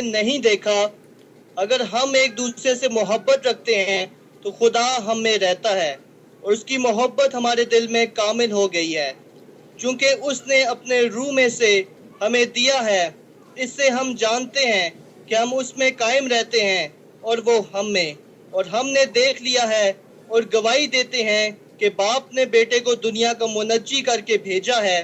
نہیں دیکھا، اگر ہم ایک دوسرے سے محبت رکھتے ہیں تو خدا ہم میں رہتا ہے اور اس کی محبت ہمارے دل میں کامل ہو گئی ہے، چونکہ اس نے اپنے روح میں سے ہمیں دیا ہے۔ اس سے ہم جانتے ہیں کہ ہم اس میں قائم رہتے ہیں اور وہ ہم میں، اور ہم نے دیکھ لیا ہے اور گواہی دیتے ہیں کہ باپ نے بیٹے کو دنیا کا منجی کر کے بھیجا ہے۔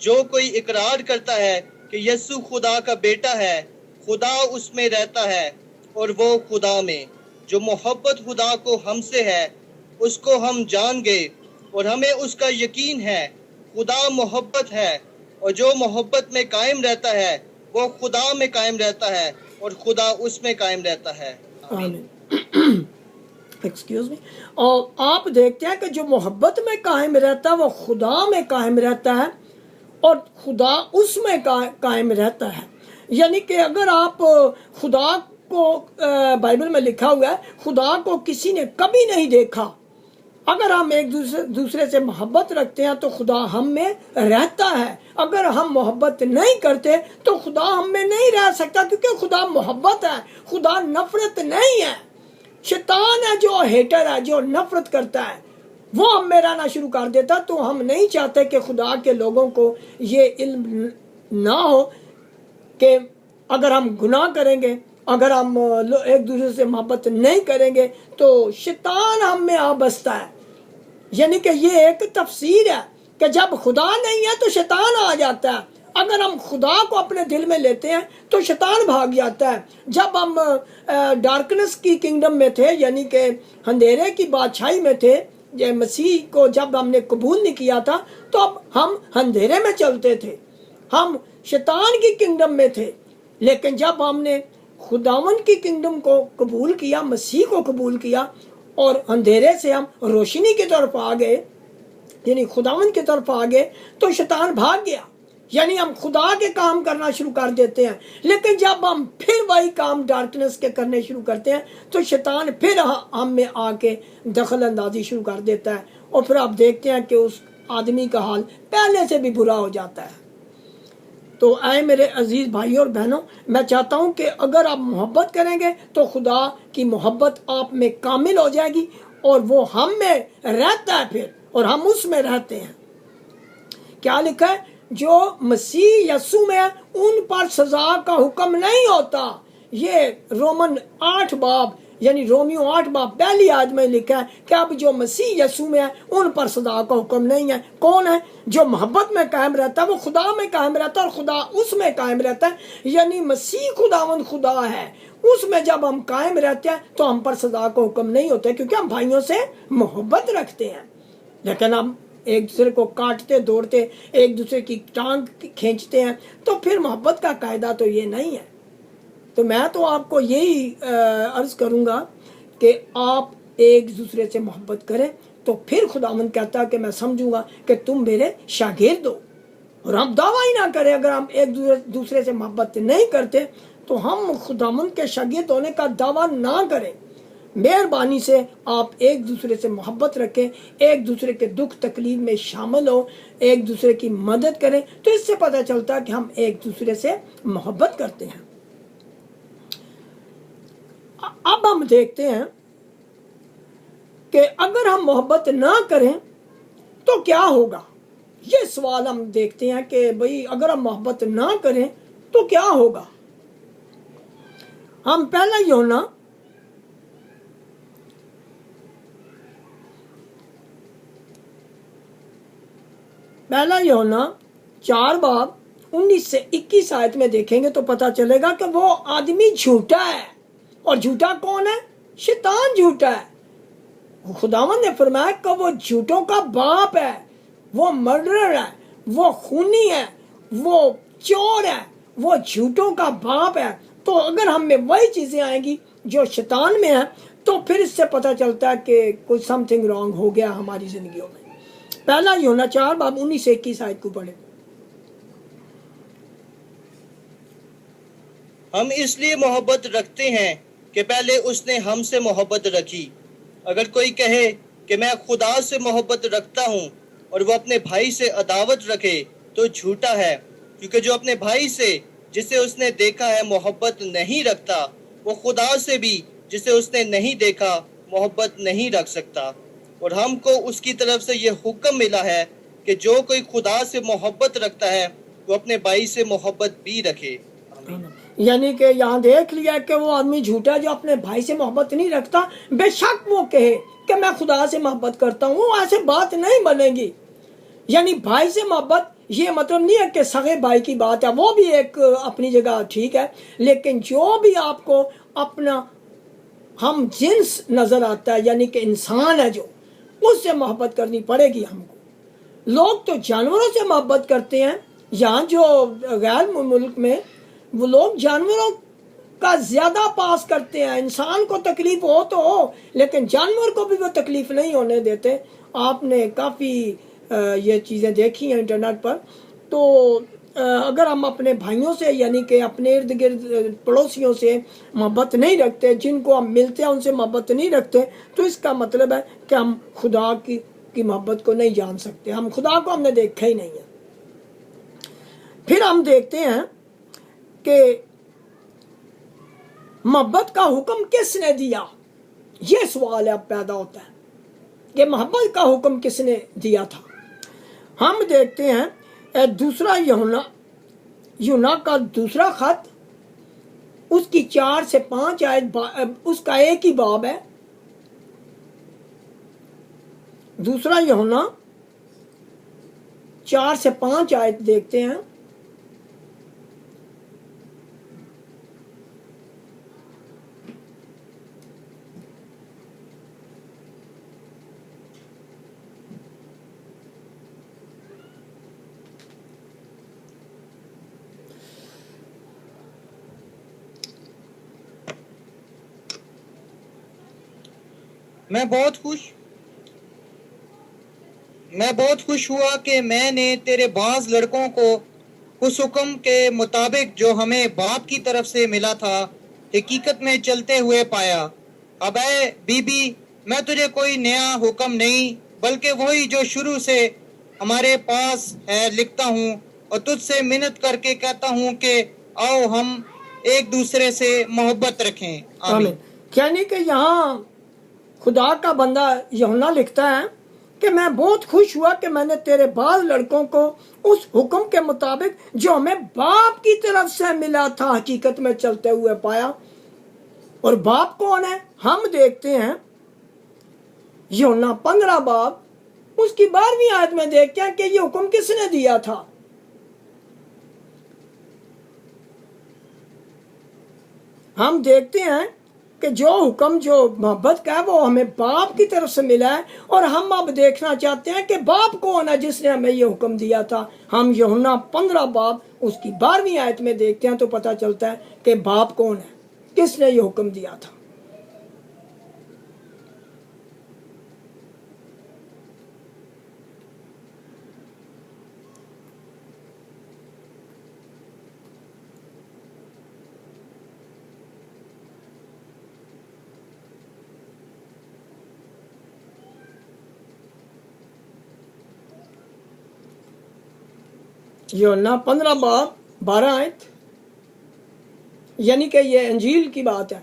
جو کوئی اقرار کرتا ہے کہ یسوع خدا کا بیٹا ہے، خدا اس میں رہتا ہے اور وہ خدا میں۔ جو محبت خدا کو ہم سے ہے اس کو ہم جان گئے اور ہمیں اس کا یقین ہے۔ خدا محبت ہے اور جو محبت میں قائم رہتا ہے وہ خدا میں قائم رہتا ہے اور خدا اس میں قائم رہتا ہے۔ آمین۔ Excuse me. اور آپ دیکھتے ہیں کہ جو محبت میں قائم رہتا ہے وہ خدا میں قائم رہتا ہے اور خدا اس میں قائم رہتا ہے۔ یعنی کہ اگر آپ خدا کو، بائبل میں لکھا ہوا ہے خدا کو کسی نے کبھی نہیں دیکھا، اگر ہم ایک دوسرے سے محبت رکھتے ہیں تو خدا ہم میں رہتا ہے۔ اگر ہم محبت نہیں کرتے تو خدا ہم میں نہیں رہ سکتا، کیونکہ خدا محبت ہے، خدا نفرت نہیں ہے۔ شیطان ہے جو ہیٹر ہے، جو نفرت کرتا ہے، وہ ہم میں رہنا شروع کر دیتا۔ تو ہم نہیں چاہتے کہ خدا کے لوگوں کو یہ علم نہ ہو کہ اگر ہم گناہ کریں گے، اگر ہم ایک دوسرے سے محبت نہیں کریں گے تو شیطان ہم میں آ بستا ہے۔ یعنی کہ یہ ایک تفسیر ہے کہ جب خدا نہیں ہے تو شیطان آ جاتا ہے، اگر ہم خدا کو اپنے دل میں لیتے ہیں تو شیطان بھاگ جاتا ہے۔ جب ہم ڈارکنس کی کنگڈم میں تھے، یعنی کہ اندھیرے کی بادشاہی میں تھے، مسیح کو جب ہم نے قبول نہیں کیا تھا تو اب ہم اندھیرے میں چلتے تھے، ہم شیطان کی کنگڈم میں تھے۔ لیکن جب ہم نے خداوند کی کنگڈم کو قبول کیا، مسیح کو قبول کیا، اور اندھیرے سے ہم روشنی کی طرف آ گئے، یعنی خداوند کی طرف آ گئے، تو شیطان بھاگ گیا۔ یعنی ہم خدا کے کام کرنا شروع کر دیتے ہیں، لیکن جب ہم پھر وہی کام ڈارکنس کے کرنے شروع کرتے ہیں تو شیطان پھر ہم میں آ کے دخل اندازی شروع کر دیتا ہے، اور پھر آپ دیکھتے ہیں کہ اس آدمی کا حال پہلے سے بھی برا ہو جاتا ہے۔ تو اے میرے عزیز بھائیوں اور بہنوں، میں چاہتا ہوں کہ اگر آپ محبت کریں گے تو خدا کی محبت آپ میں کامل ہو جائے گی اور وہ ہم میں رہتا ہے پھر، اور ہم اس میں رہتے ہیں۔ کیا لکھا ہے؟ جو مسیح یسوع میں ہے ان پر سزا کا حکم نہیں ہوتا۔ یہ رومن 8 باب یعنی رومیو 8 باب پہلی آیت میں لکھا ہے کہ اب جو مسیح یسوع میں ہے ان پر سزا کا حکم نہیں ہے۔ کون ہے؟ جو محبت میں قائم رہتا ہے، وہ خدا میں قائم رہتا ہے اور خدا اس میں قائم رہتا ہے۔ یعنی مسیح خداوند خدا ہے، اس میں جب ہم قائم رہتے ہیں تو ہم پر سزا کا حکم نہیں ہوتا، کیونکہ ہم بھائیوں سے محبت رکھتے ہیں۔ لیکن ہم ایک دوسرے کو کاٹتے دوڑتے، ایک دوسرے کی ٹانگ کھینچتے ہیں، تو پھر محبت کا قاعدہ تو یہ نہیں ہے۔ تو میں تو آپ کو یہی عرض کروں گا کہ آپ ایک دوسرے سے محبت کریں، تو پھر خداوند کہتا ہے کہ میں سمجھوں گا کہ تم میرے شاگرد ہو۔ اور ہم دعویٰ ہی نہ کریں، اگر ہم ایک دوسرے سے محبت نہیں کرتے تو ہم خداوند کے شاگرد ہونے کا دعویٰ نہ کریں۔ مہربانی سے آپ ایک دوسرے سے محبت رکھیں، ایک دوسرے کے دکھ تکلیف میں شامل ہو، ایک دوسرے کی مدد کریں، تو اس سے پتہ چلتا ہے کہ ہم ایک دوسرے سے محبت کرتے ہیں۔ اب ہم دیکھتے ہیں کہ اگر ہم محبت نہ کریں تو کیا ہوگا۔ یہ سوال ہم دیکھتے ہیں کہ بھئی اگر ہم محبت نہ کریں تو کیا ہوگا۔ ہم پہلا یوحنا 4 باب 19 سے 21 آیت میں دیکھیں گے تو پتہ چلے گا کہ وہ آدمی جھوٹا ہے۔ اور جھوٹا کون ہے؟ شیطان جھوٹا ہے۔ خداوند نے فرمایا کہ وہ جھوٹوں کا باپ ہے، وہ مرڈرر ہے، وہ خونی ہے، وہ چور ہے، وہ جھوٹوں کا باپ ہے۔ تو اگر ہم میں وہی چیزیں آئیں گی جو شیطان میں ہیں تو پھر اس سے پتہ چلتا ہے کہ کوئی سم تھنگ رانگ ہو گیا ہماری زندگیوں میں۔ پہلا یوحنا 4 باب 19 سے 21 آیت کو پڑھیں۔ ہم اس لیے محبت رکھتے ہیں کہ پہلے اس نے ہم سے محبت رکھی۔ اگر کوئی کہے کہ میں خدا سے محبت رکھتا ہوں اور وہ اپنے بھائی سے عداوت رکھے تو جھوٹا ہے، کیونکہ جو اپنے بھائی سے जिसे उसने देखा है मोहब्बत नहीं रखता, वो खुदा से भी जिसे उसने नहीं देखा मोहब्बत नहीं रख सकता। और हमको उसकी तरफ से ये हुक्म मिला है कि जो कोई खुदा से मोहब्बत रखता है वो अपने भाई से मोहब्बत भी रखे। आमीन। यानी कि यहाँ देख लिया कि वो आदमी झूठा है जो अपने भाई से मोहब्बत नहीं रखता, बेशक वो कहे कि मैं खुदा से मोहब्बत करता हूँ, वो ऐसे बात नहीं बनेगी। यानी भाई से मोहब्बत ये मतलब नहीं है कि सगे भाई की बात है, वो भी एक अपनी जगह ठीक है, लेकिन जो भी आपको अपना हम जिन्स नजर आता है यानी कि इंसान है जो, उससे मोहब्बत करनी पड़ेगी हमको। लोग तो जानवरों से मोहब्बत करते हैं, यहाँ जो गैर मुल्क में वो लोग जानवरों का ज्यादा पास करते हैं। इंसान को तकलीफ हो तो हो, लेकिन जानवर को भी वो तकलीफ नहीं होने देते। आपने काफ़ी ये चीज़ें देखी हैं इंटरनेट पर। तो अगर हम अपने भाइयों से यानी कि अपने इर्द गिर्द पड़ोसियों से मोहब्बत नहीं रखते, जिनको हम मिलते हैं उनसे मोहब्बत नहीं रखते, तो इसका मतलब है कि हम खुदा की मोहब्बत को नहीं जान सकते, हम खुदा को हमने देखा ही नहीं है। फिर हम देखते हैं कि मोहब्बत का हुक्म किसने दिया, ये सवाल अब पैदा होता है कि मोहब्बत का हुक्म किसने दिया था। हम देखते हैं दूसरा यूना का दूसरा खत, उसकी 4 से 5 आयत, उसका एक ही बाब है। दूसरा यूना 4 से 5 आयत देखते हैं। मैं बहुत खुश हुआ कि मैंने तेरे बाज लड़कों को उस हुक्म के मुताबिक जो हमें बाप की तरफ से मिला था हकीकत में चलते हुए पाया। अब ऐ बीबी, मैं तुझे कोई नया हुक्म नहीं बल्कि वही जो शुरू से हमारे पास है लिखता हूँ, और तुझसे मिन्नत करके कहता हूँ कि आओ हम एक दूसरे से मोहब्बत रखें। आमीन। यानी कि यहाँ खुदा का बंदा यूहन्ना लिखता है कि मैं बहुत खुश हुआ कि मैंने तेरे बाल लड़कों को उस हुक्म के मुताबिक जो हमें बाप की तरफ से मिला था हकीकत में चलते हुए पाया। और बाप कौन है? हम देखते हैं यूहन्ना 15 बाब उसकी 12वीं आयत में देखते हैं कि ये हुक्म किसने दिया था। हम देखते हैं कि जो हुक्म जो मोहब्बत का है वो हमें बाप की तरफ से मिला है, और हम अब देखना चाहते हैं कि बाप कौन है जिसने हमें ये हुक्म दिया था। हम यूहन्ना 15 बाब उसकी 12वीं आयत में देखते हैं तो पता चलता है कि बाप कौन है, किसने ये हुक्म दिया था। यूहन्ना 15 बाब 12 आयत, यानी कि ये अंजील की बात है,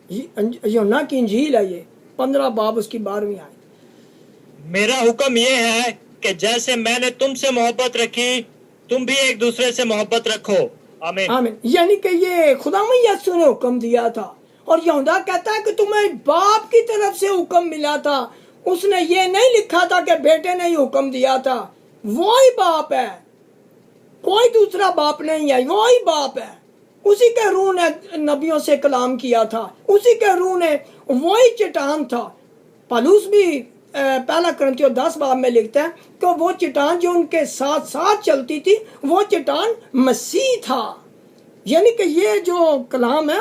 यूहन्ना की अंजील है ये 15 बाब उसकी 12वीं आयत। मेरा हुक्म ये है कि जैसे मैंने तुमसे मोहब्बत रखी तुम भी एक दूसरे से मोहब्बत रखो। आमीन। आमीन। यानी कि ये खुदावंद यीशु ने हुक्म दिया था, और यूहन्ना कहता है कि तुम्हें बाप की तरफ से हुक्म मिला था। उसने ये नहीं लिखा था कि बेटे ने ही हुक्म दिया था, वो ही बाप है, कोई दूसरा बाप नहीं है, वो ही बाप है। उसी के रूह ने नबियों से कलाम किया था, उसी के रूह ने, वही चट्टान था। पौलुस भी पहला कुरिन्थियों 10 बाब में लिखता है कि वो चट्टान जो उनके साथ साथ चलती थी वो चट्टान मसीह था। यानी कि ये जो कलाम है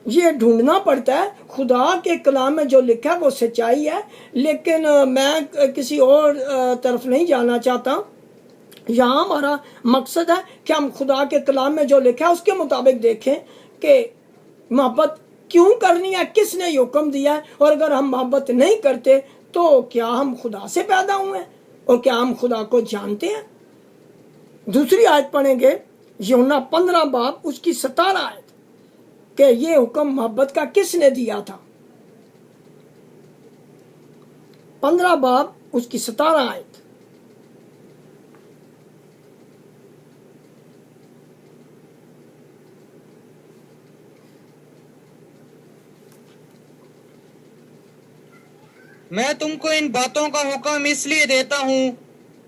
ये ढूंढना पड़ता है, खुदा के कलाम में जो लिखा है वो सच्चाई है। लेकिन मैं किसी और तरफ नहीं जाना चाहता। यहाँ हमारा मकसद है कि हम खुदा के कलाम में जो लिखा है उसके मुताबिक देखें कि मोहब्बत क्यों करनी है, किसने ये हुक्म दिया है, और अगर हम मोहब्बत नहीं करते तो क्या हम खुदा से पैदा हुए हैं और क्या हम खुदा को जानते हैं। दूसरी आयत पढ़ेंगे यूहन्ना 15 बाब उसकी 17 आयत कि ये हुक्म मोहब्बत का किसने दिया था। 15 बाब उसकी 17 आयत। मैं तुमको इन बातों का हुक्म इसलिए देता हूँ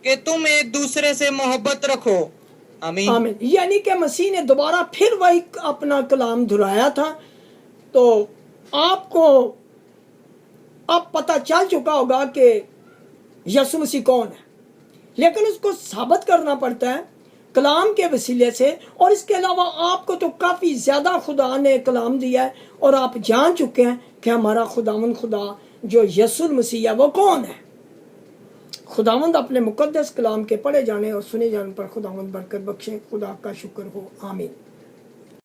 कि तुम एक दूसरे से मोहब्बत रखो। आमीन। आमीन। यानी कि मसीह ने दोबारा फिर वही अपना कलाम दोहराया था। तो आपको अब पता चल चुका होगा कि यीशु मसीह कौन है, लेकिन उसको साबित करना पड़ता है कलाम के वसीले से। और इसके अलावा आपको तो काफ़ी ज़्यादा खुदा ने कलाम दिया है और आप जान चुके हैं कि हमारा खुदावंद खुदा जो यीशु मसीह है वो कौन है। खुदावंद अपने मुकद्दस कलाम के पढ़े जाने और सुने जाने पर खुदावंद बरकत बख्शे। खुदा का शुक्र हो। आमीन।